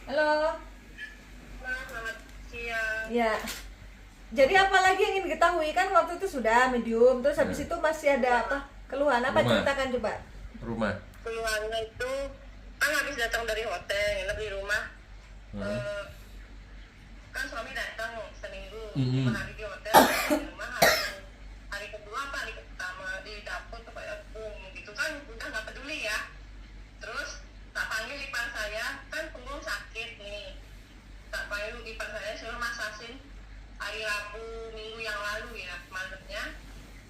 Halo. Selamat siang. Ya. Jadi apa lagi yang ingin diketahui, kan waktu itu sudah medium, terus habis itu masih ada apa? Keluhan apa? Rumah. Ceritakan coba. Rumah. Keluarnya itu kan habis datang dari hotel, nginep di rumah. Eh, kan suami datang seminggu, 5 hari di hotel, di rumah hari kedua apa hari pertama di dapur tuh kayak gitu kan udah nggak peduli ya. Terus tak panggil ipar saya, kan punggung sakit nih. Tak panggil ipar saya suruh masasin hari Rabu minggu yang lalu ya malamnya.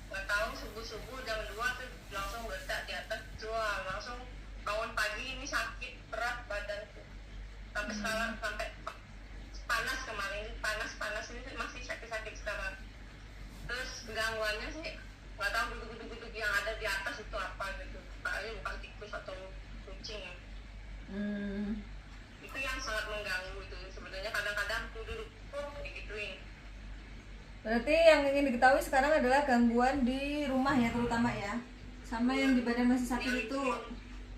Nggak tahu subuh jam 2 tuh langsung meledak di atas jual, langsung bangun pagi ini sakit berat badanku sampai sekarang, sampai panas kemarin, panas ini masih sakit sekarang. Terus gangguannya sih nggak tahu duduk yang ada di atas itu apa gitu, kayaknya bukan tikus atau kucing ya. Itu yang sangat mengganggu itu sebenarnya, kadang-kadang aku duduk digituin. Berarti yang ingin diketahui sekarang adalah gangguan di rumah ya, terutama ya. Sama yang di badan masih sakit itu.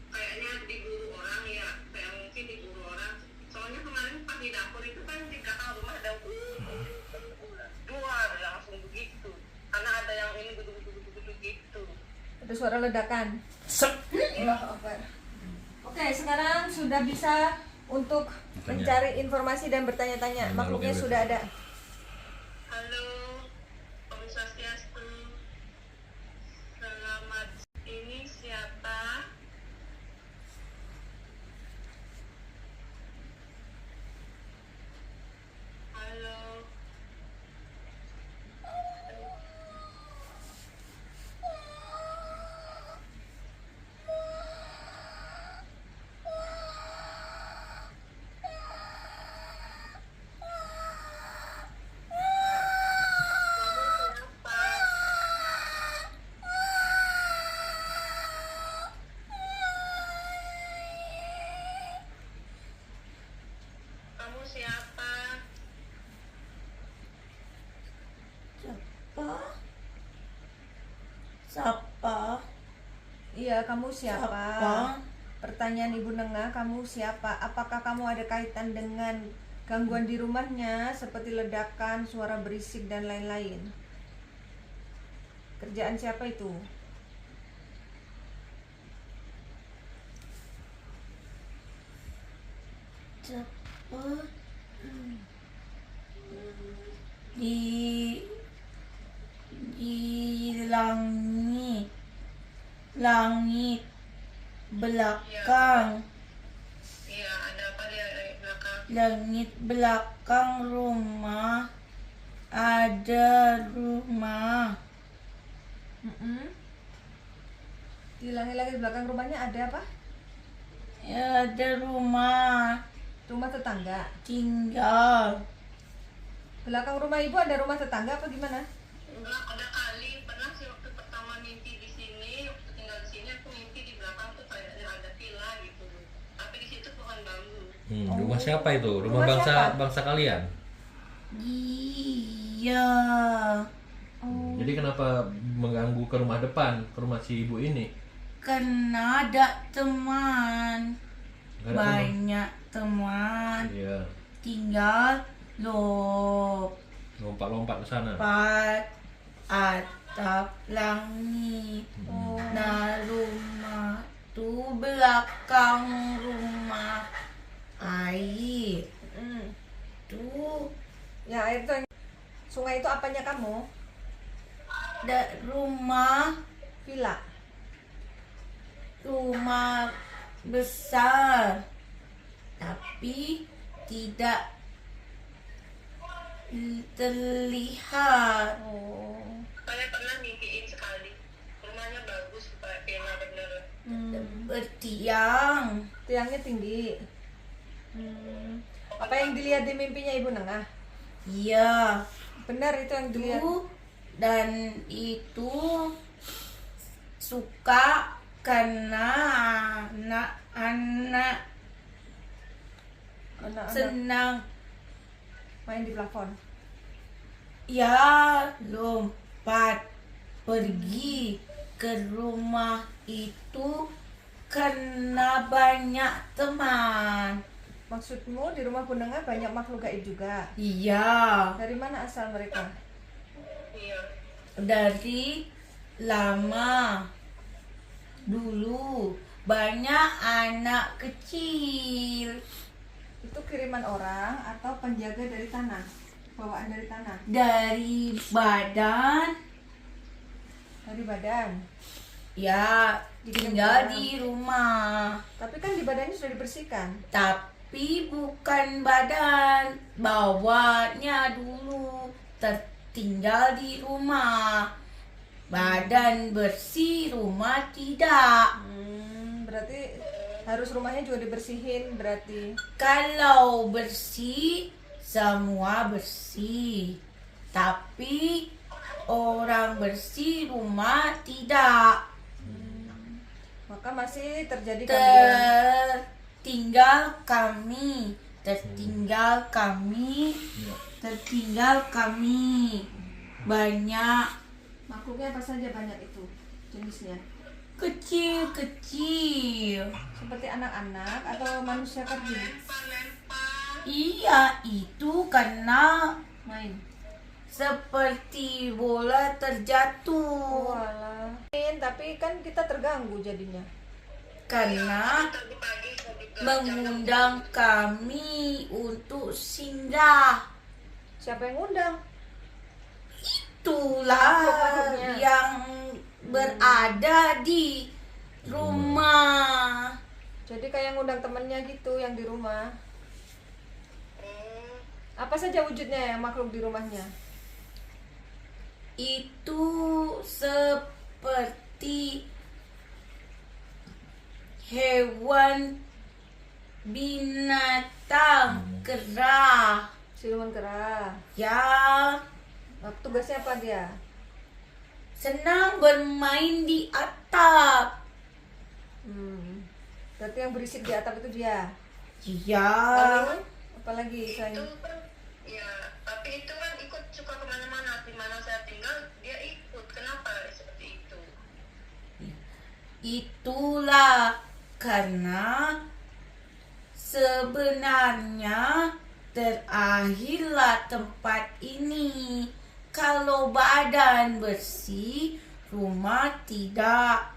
Kayaknya diburu orang ya, kayak mungkin diburu orang. Soalnya kemarin pas di dapur itu kan di belakang rumah ada dua langsung begitu. Karena ada yang ini gudu gitu. Ada suara ledakan. Allahu Akbar. Oke, sekarang sudah bisa untuk mencari informasi dan bertanya-tanya. Makhluknya sudah ada. Halo, Om Swastiastu. Selamat. Ini siapa? Halo. Kamu siapa? Kamu siapa? Siapa? Siapa? Iya, kamu siapa? Siapa? Pertanyaan Ibu Nengah, kamu siapa? Apakah kamu ada kaitan dengan gangguan di rumahnya seperti ledakan, suara berisik dan lain-lain? Kerjaan siapa itu? Siapa? Di langit belakang, Iya, ada apa di belakang? langit belakang rumah, ada rumah, Di langit-langit belakang rumahnya ada apa? ada rumah Rumah tetangga. tinggal. Belakang rumah ibu ada rumah tetangga apa gimana? Enggak, ada kali pernah sih waktu pertama mimpi di sini, waktu tinggal di sini aku mimpi di belakang tuh kayaknya ada villa gitu. Tapi di situ pohon bambu. Rumah siapa itu? Rumah Rumah bangsa siapa? bangsa kalian. Iya. Jadi kenapa mengganggu ke rumah depan, ke rumah si ibu ini? Karena ada teman, Nggak ada teman? banyak teman, Iya, tinggal lompat-lompat ke sana. lompat atap langit. Nah, rumah tuh belakang rumah air tuh, Ya air itu sungai itu apanya kamu? ada rumah Villa. rumah besar tapi tidak terlihat. Saya pernah mimpiin sekali. Rumahnya bagus, kayak villa bener. Bertiang. Tiangnya tinggi. Apa yang dilihat di mimpinya Ibu Nengah? Iya, Benar itu yang dilihat. dan itu suka karena anak-anak Anak-anak senang main di plafon. ya lompat pergi ke rumah itu karena banyak teman. Maksudmu di rumah Bunenga banyak makhluk gaib juga? Iya. Dari mana asal mereka? Iya. Dari lama dulu banyak anak kecil. Itu kiriman orang atau penjaga dari tanah? Bawaan dari tanah? Dari badan, Dari badan. ya Dikirim tinggal orang. di rumah. Tapi kan di badannya sudah dibersihkan. Tapi bukan badan, bawahnya dulu tertinggal di rumah. Badan bersih, rumah tidak. Berarti harus rumahnya juga dibersihin berarti. Kalau bersih, semua bersih. Tapi orang bersih, rumah tidak. Maka masih terjadi gangguan. Tertinggal kami. Banyak Makhluknya apa saja banyak itu jenisnya? kecil-kecil. Seperti anak-anak atau manusia kecil? Iya, itu karena Main. seperti bola terjatuh. Walah. Tapi kan kita terganggu jadinya. Karena Tadi pagi saya juga mengundang kami untuk singgah. Siapa yang ngundang? Itulah Makhluk-makhluknya. yang berada di rumah. Jadi kayak ngundang temennya gitu yang di rumah. Hmm, Apa saja wujudnya yang makhluk di rumahnya? Itu seperti hewan, binatang, kera. Siluman kera. Ya, Tugasnya apa dia? senang bermain di atap. Berarti yang berisik di atap itu dia. Ya, Lalu apalagi itu selain kan ya, tapi itu kan ikut suka kemana-mana. Di mana saya tinggal dia ikut. Kenapa seperti itu? itulah karena sebenarnya terakhirlah tempat ini. Kalau badan bersih, rumah tidak.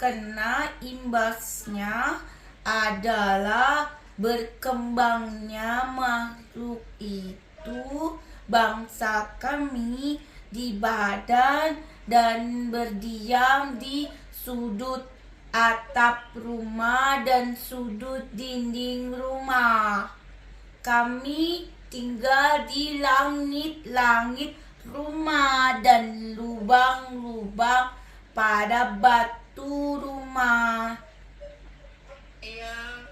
Karena imbasnya adalah berkembangnya makhluk itu, bangsa kami di badan dan berdiam di sudut atap rumah dan sudut dinding rumah. Kami tinggal di langit-langit rumah dan lubang-lubang pada batu rumah. Iya,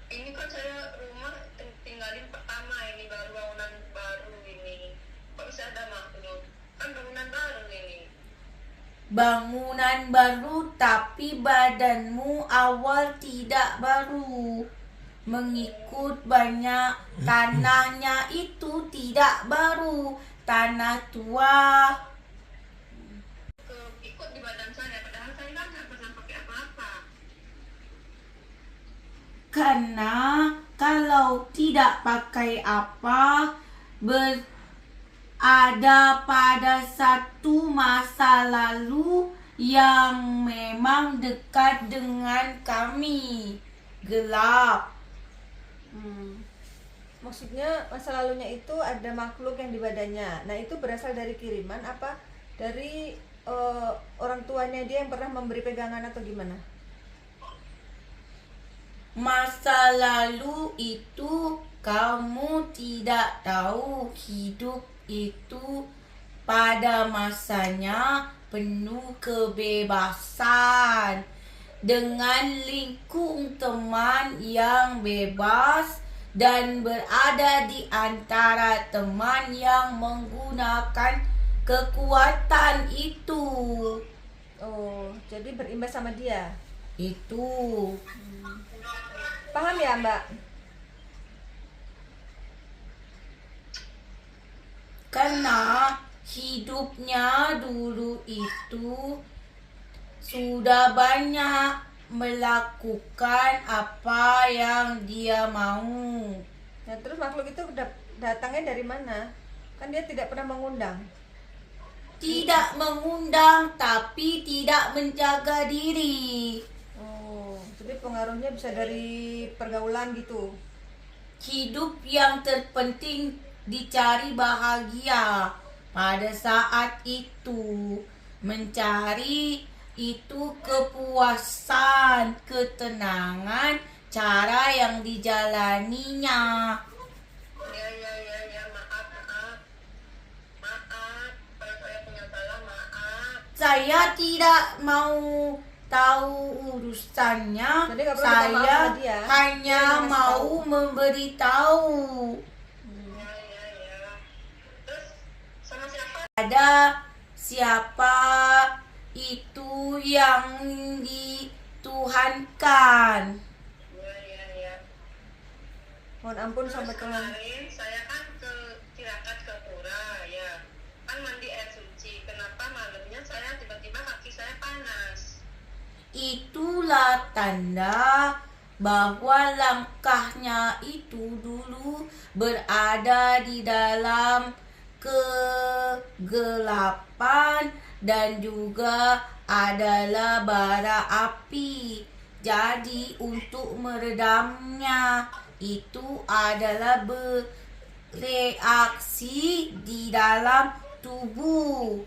ini kan saya rumah tinggalin pertama ini, baru bangunan baru ini. Kok bisa ada makhluk? Kan bangunan baru ini. Bangunan baru tapi badanmu awal tidak baru. Mengikut banyak tanahnya itu tidak baru, tanah tua. Ikut di badan saya, padahal saya kan nggak pernah pakai apa-apa. Karena kalau tidak pakai apa, berada pada satu masa lalu yang memang dekat dengan kami. Gelap. maksudnya masa lalunya itu ada makhluk yang di badannya. Nah, itu berasal dari kiriman apa dari orang tuanya dia yang pernah memberi pegangan atau gimana? Masa lalu itu kamu tidak tahu. Hidup itu pada masanya penuh kebebasan dengan lingkung teman yang bebas dan berada di antara teman yang menggunakan kekuatan itu. Oh, jadi berimbas sama dia. Itu Paham ya, Mbak? karena hidupnya dulu itu sudah banyak melakukan apa yang dia mau. Nah, terus makhluk itu datangnya dari mana? Kan dia tidak pernah mengundang. Tidak mengundang tapi tidak menjaga diri. Oh, jadi pengaruhnya bisa dari pergaulan gitu. Hidup yang terpenting dicari bahagia. Pada saat itu mencari itu kepuasan, ketenangan, cara yang dijalaninya. Ya, maaf. Kalau saya punya salah, maaf. Saya tidak mau tahu urusannya. Jadi nggak perlu minta maaf Saya sama dia. hanya Dia yang ngasih mau tahu. memberitahu. Ya. Terus sama siapa? Ada siapa itu yang dituhankan. Ya. Mohon ampun sama Terus Tuhan. kemarin saya kan ke Tirakat ke pura ya. Kan mandi air suci. Kenapa malamnya saya tiba-tiba kaki saya panas? Itulah tanda bahwa langkahnya itu dulu berada di dalam kegelapan dan juga adalah bara api. Jadi untuk meredamnya itu adalah bereaksi di dalam tubuh.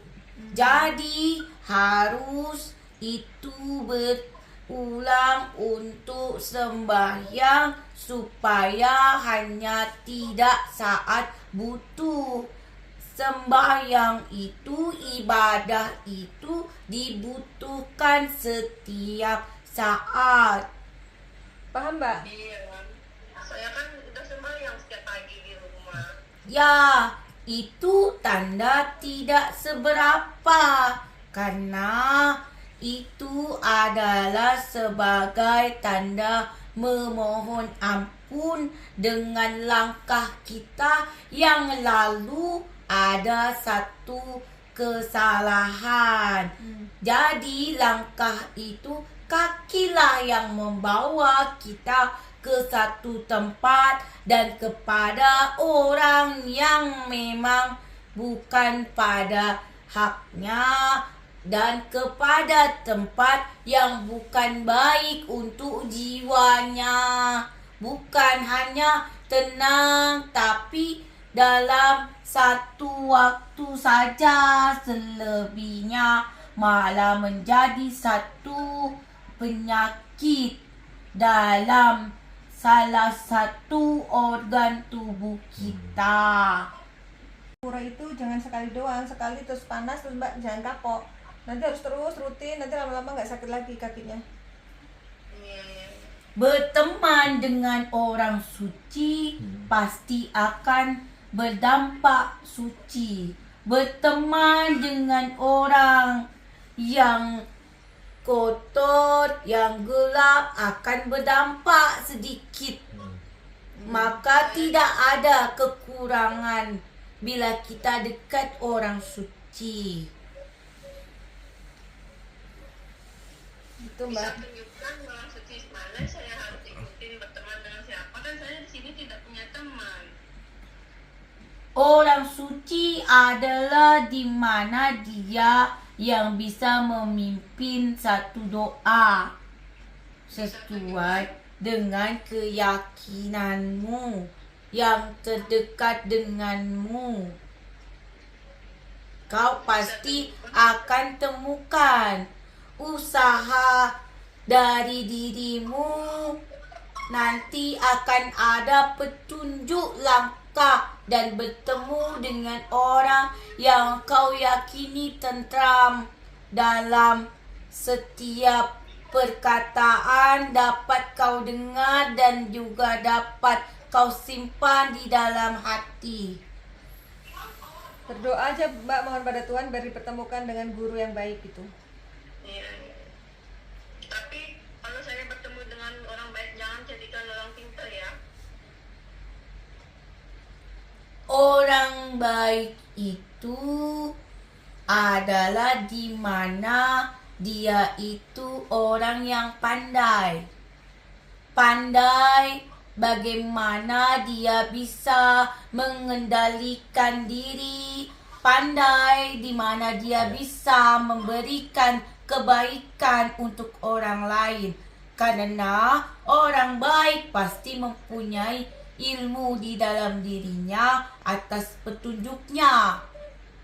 Jadi harus itu berulang untuk sembahyang supaya hanya tidak saat butuh. Sembahyang itu, ibadah itu dibutuhkan setiap saat. Paham, Mbak? Iya kan. Saya kan udah sembahyang setiap pagi di rumah. Ya, itu tanda tidak seberapa karena itu adalah sebagai tanda memohon ampun dengan langkah kita yang lalu ada satu kesalahan. Jadi langkah itu kakilah yang membawa kita ke satu tempat dan kepada orang yang memang bukan pada haknya dan kepada tempat yang bukan baik untuk jiwanya. Bukan hanya tenang tapi dalam satu waktu saja, selebihnya malah menjadi satu penyakit dalam salah satu organ tubuh kita. Pura itu jangan sekali doang, sekali terus panas terus Mbak jangan kapok. Nanti harus terus rutin, nanti lama-lama nggak sakit lagi kakinya. Iya. Berteman dengan orang suci pasti akan berdampak suci. Berteman dengan orang yang kotor, yang gelap akan berdampak sedikit. Maka tidak ada kekurangan bila kita dekat orang suci. Itu Bisa Mbak. tunjukkan orang suci mana saya harus ikutin berteman dengan siapa? Kan saya di sini tidak punya teman. Orang suci adalah di mana dia yang bisa memimpin satu doa sesuai dengan keyakinanmu yang terdekat denganmu. Kau pasti akan temukan usaha dari dirimu. Nanti akan ada petunjuk langkah dan bertemu dengan orang yang kau yakini tentram dalam setiap perkataan dapat kau dengar dan juga dapat kau simpan di dalam hati. Berdoa aja Mbak, mohon pada Tuhan biar dipertemukan dengan guru yang baik itu. Iya. Tapi kalau saya bertemu dengan orang baik jangan jadikan orang pintar ya. Orang baik itu adalah di mana dia itu orang yang pandai. Pandai bagaimana dia bisa mengendalikan diri, pandai di mana dia bisa memberikan kebaikan untuk orang lain. Karena orang baik pasti mempunyai ilmu di dalam dirinya atas petunjuknya.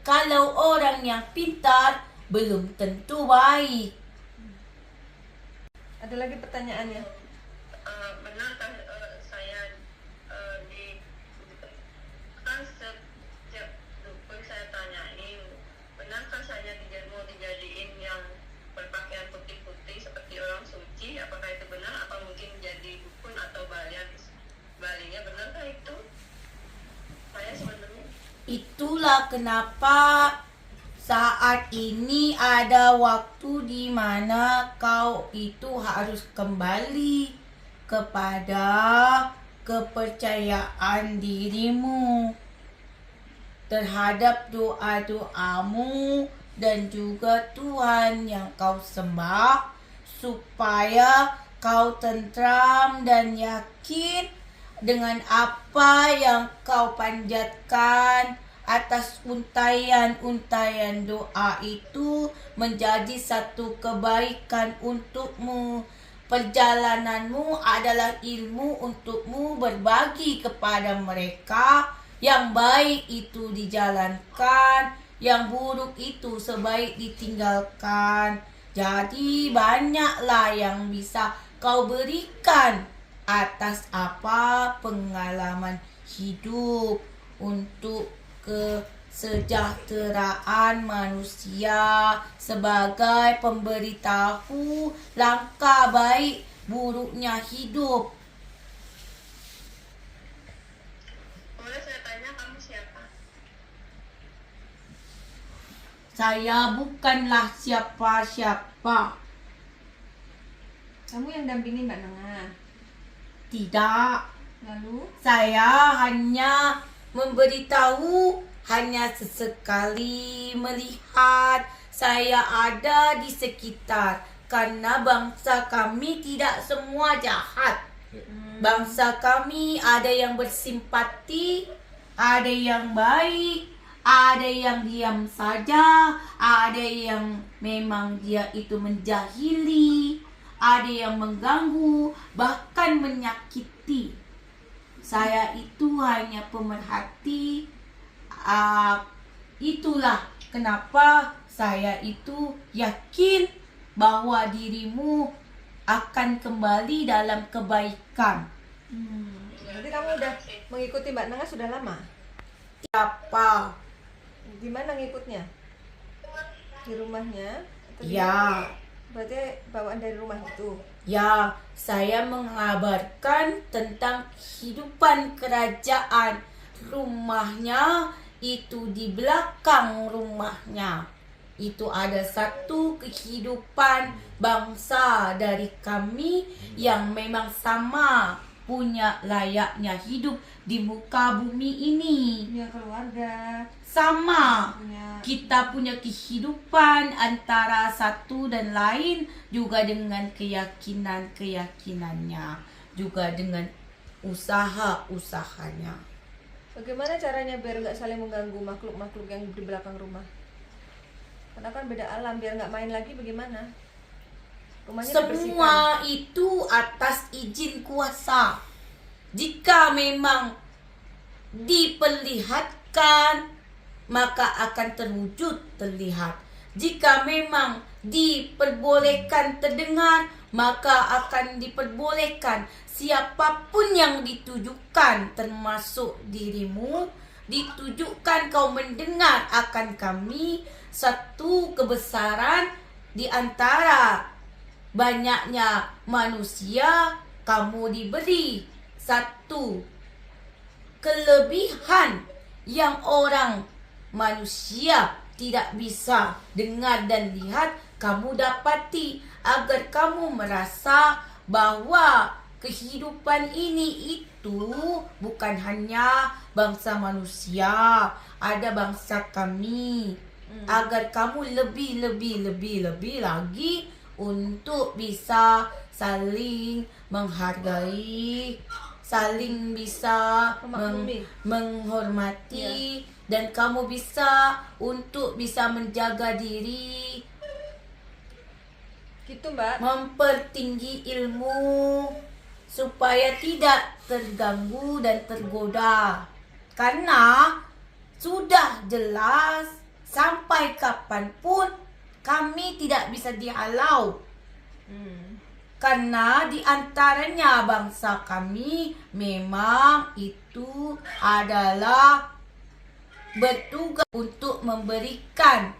Kalau orang yang pintar belum tentu baik. Ada lagi pertanyaannya? Benarkah saya di kan setiap dukun saya tanyain, benarkah saya mau dijadiin yang berpakaian putih-putih seperti orang suci? Apakah itu benar? Apa mungkin jadi dukun atau balinya? Benarkah itu? Saya sebenarnya Itulah kenapa saat ini ada waktu di mana kau itu harus kembali kepada kepercayaan dirimu terhadap doa-doamu dan juga Tuhan yang kau sembah, supaya kau tentram dan yakin dengan apa yang kau panjatkan atas untayan-untayan doa itu menjadi satu kebaikan untukmu. Perjalananmu adalah ilmu untukmu berbagi kepada mereka. Yang baik itu dijalankan, yang buruk itu sebaik ditinggalkan. Jadi banyaklah yang bisa kau berikan atas apa pengalaman hidup untuk kesejahteraan manusia sebagai pemberitahu langkah baik buruknya hidup. boleh saya tanya kamu siapa? Saya bukanlah siapa-siapa. Kamu yang dampingi Mbak Nengah. Tidak. Lalu Saya hanya memberitahu, hanya sesekali melihat saya ada di sekitar. Karena bangsa kami tidak semua jahat. Bangsa kami ada yang bersimpati, ada yang baik, ada yang diam saja, ada yang memang dia itu menjahili, ada yang mengganggu, bahkan menyakiti. Saya itu hanya pemerhati. Itulah kenapa saya itu yakin bahwa dirimu akan kembali dalam kebaikan. berarti kamu udah mengikuti Mbak Nengah sudah lama? Siapa? Di mana ngikutnya? Di rumahnya? Atau di- Ya. Berarti bawaan dari rumah itu. Ya, saya mengabarkan tentang kehidupan kerajaan. Rumahnya itu di belakang rumahnya. Itu ada satu kehidupan bangsa dari kami yang memang sama punya layaknya hidup di muka bumi ini. Punya keluarga, Sama. punya Kita punya kehidupan antara satu dan lain, juga dengan keyakinan-keyakinannya, juga dengan usaha-usahanya. bagaimana caranya biar nggak saling mengganggu makhluk-makhluk yang di belakang rumah? Karena kan beda alam, biar nggak main lagi bagaimana? Rumahnya dibersihkan. Semua itu atas izin kuasa. Jika memang diperlihatkan, maka akan terwujud terlihat. Jika memang diperbolehkan terdengar, maka akan diperbolehkan. Siapapun yang ditujukan, termasuk dirimu, ditujukan kau mendengar akan kami, satu kebesaran di antara banyaknya manusia, kamu diberi satu kelebihan yang orang manusia tidak bisa dengar dan lihat, kamu dapati agar kamu merasa bahwa kehidupan ini itu bukan hanya bangsa manusia, ada bangsa kami. agar kamu lebih lagi untuk bisa saling menghargai, saling bisa menghormati, dan kamu bisa untuk bisa menjaga diri, Gitu Mbak. mempertinggi ilmu supaya tidak terganggu dan tergoda. Karena sudah jelas sampai kapanpun kami tidak bisa dihalau. Karena di antaranya bangsa kami memang itu adalah bertugas untuk memberikan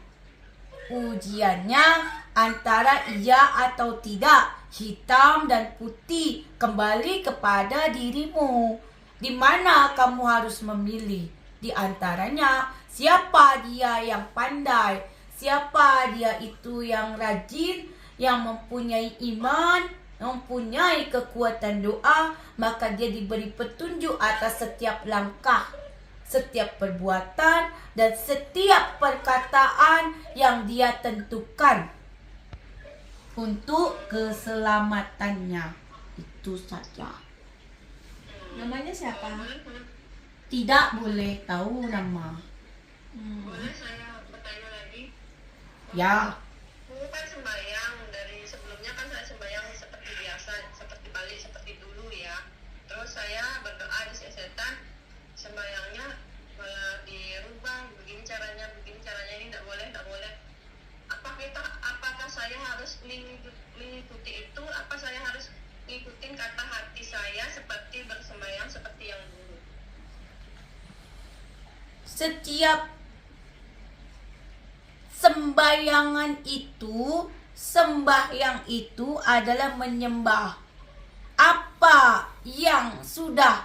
ujiannya antara iya atau tidak, hitam dan putih, kembali kepada dirimu, di mana kamu harus memilih di antaranya siapa dia yang pandai, siapa dia itu yang rajin, yang mempunyai iman, mempunyai kekuatan doa, maka dia diberi petunjuk atas setiap langkah, setiap perbuatan, dan setiap perkataan yang dia tentukan untuk keselamatannya. Itu saja. Namanya siapa? Tidak boleh tahu nama. Boleh saya bertanya lagi? Ya, Aku kan sembahyang dari sebelumnya, kan saya sembahyang seperti biasa, seperti balik seperti dulu ya. Terus saya berdoa di setan, sembahyangnya malah dirubah, begini caranya ini tidak boleh. Apakah saya harus mengikuti itu? Apa saya harus ngikutin kata hati saya seperti bersembahyang seperti yang dulu? setiap sembahyang itu adalah menyembah apa yang sudah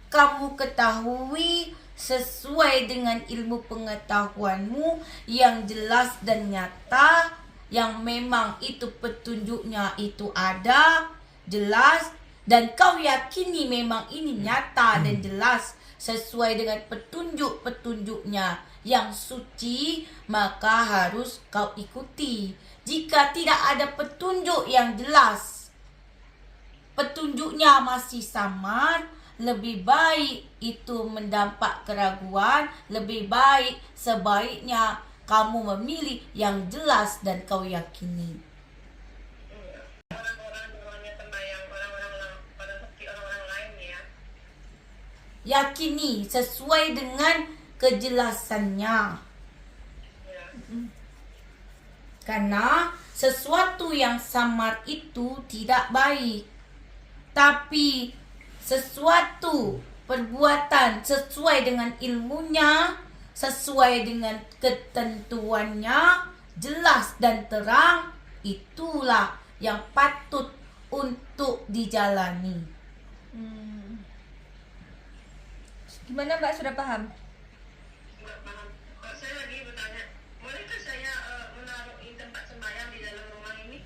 kamu ketahui sesuai dengan ilmu pengetahuanmu yang jelas dan nyata, yang memang itu petunjuknya itu ada, jelas, dan kau yakini memang ini nyata dan jelas sesuai dengan petunjuk-petunjuknya yang suci, maka harus kau ikuti. Jika tidak ada petunjuk yang jelas, petunjuknya masih samar, lebih baik itu mendampak keraguan, lebih baik sebaiknya kamu memilih yang jelas dan kau yakini. Orang-orang sembahyang, orang-orang seperti orang-orang lain ya. Yakini sesuai dengan kejelasannya. Karena sesuatu yang samar itu tidak baik. Tapi sesuatu perbuatan sesuai dengan ilmunya, sesuai dengan ketentuannya, jelas dan terang, itulah yang patut untuk dijalani. Gimana Mbak, sudah paham? Nggak paham. Saya lagi bertanya, bolehkah saya menaruh tempat sembahyang di dalam rumah ini?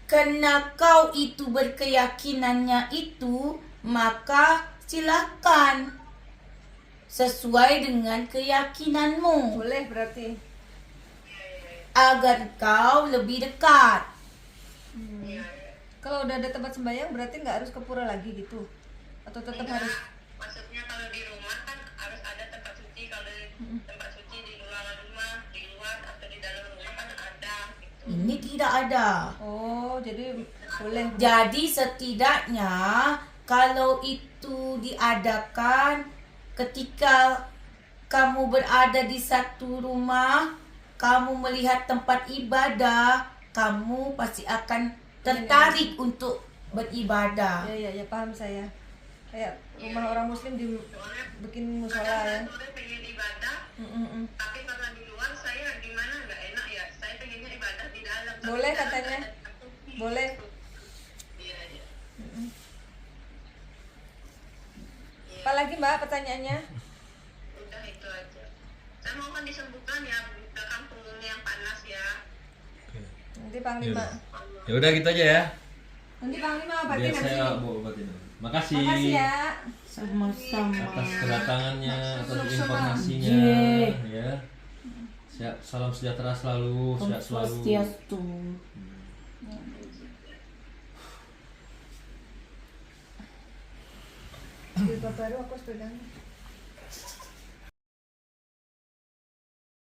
Karena kau itu berkeyakinannya itu, maka silakan sesuai dengan keyakinanmu Boleh berarti. agar kau lebih dekat. Kalau udah ada tempat sembahyang berarti nggak harus ke pura lagi gitu? Atau tetap Enggak, harus? maksudnya kalau di rumah kan harus ada tempat suci. Kalau tempat suci di luar rumah, di luar atau di dalam rumah kan ada gitu. Ini tidak ada. Oh, jadi boleh. Jadi setidaknya kalau itu diadakan ketika kamu berada di satu rumah, kamu melihat tempat ibadah, kamu pasti akan tertarik untuk beribadah. Ya, paham saya. Kayak rumah orang muslim bikin musola ya. Saya pengen ibadah, tapi karena di luar saya gimana nggak enak ya. Saya pengennya ibadah di dalam. tapi Boleh di dalam katanya. ada tempat suci. Boleh. Iya. Apalagi Mbak pertanyaannya? Udah itu aja. Saya mohon disembuhkan ya, bukan punggungnya yang panas ya. Nanti Panglima. Ya udah gitu aja ya. Nanti Panglima obatin Biar habis saya ini. mau obatin. Makasih. Makasih ya. Sama-sama. Atas kedatangannya, atas informasinya, Ye. ya. Salam sejahtera selalu, sehat selalu. Swastiastu. Jilbab baru aku harus pegang.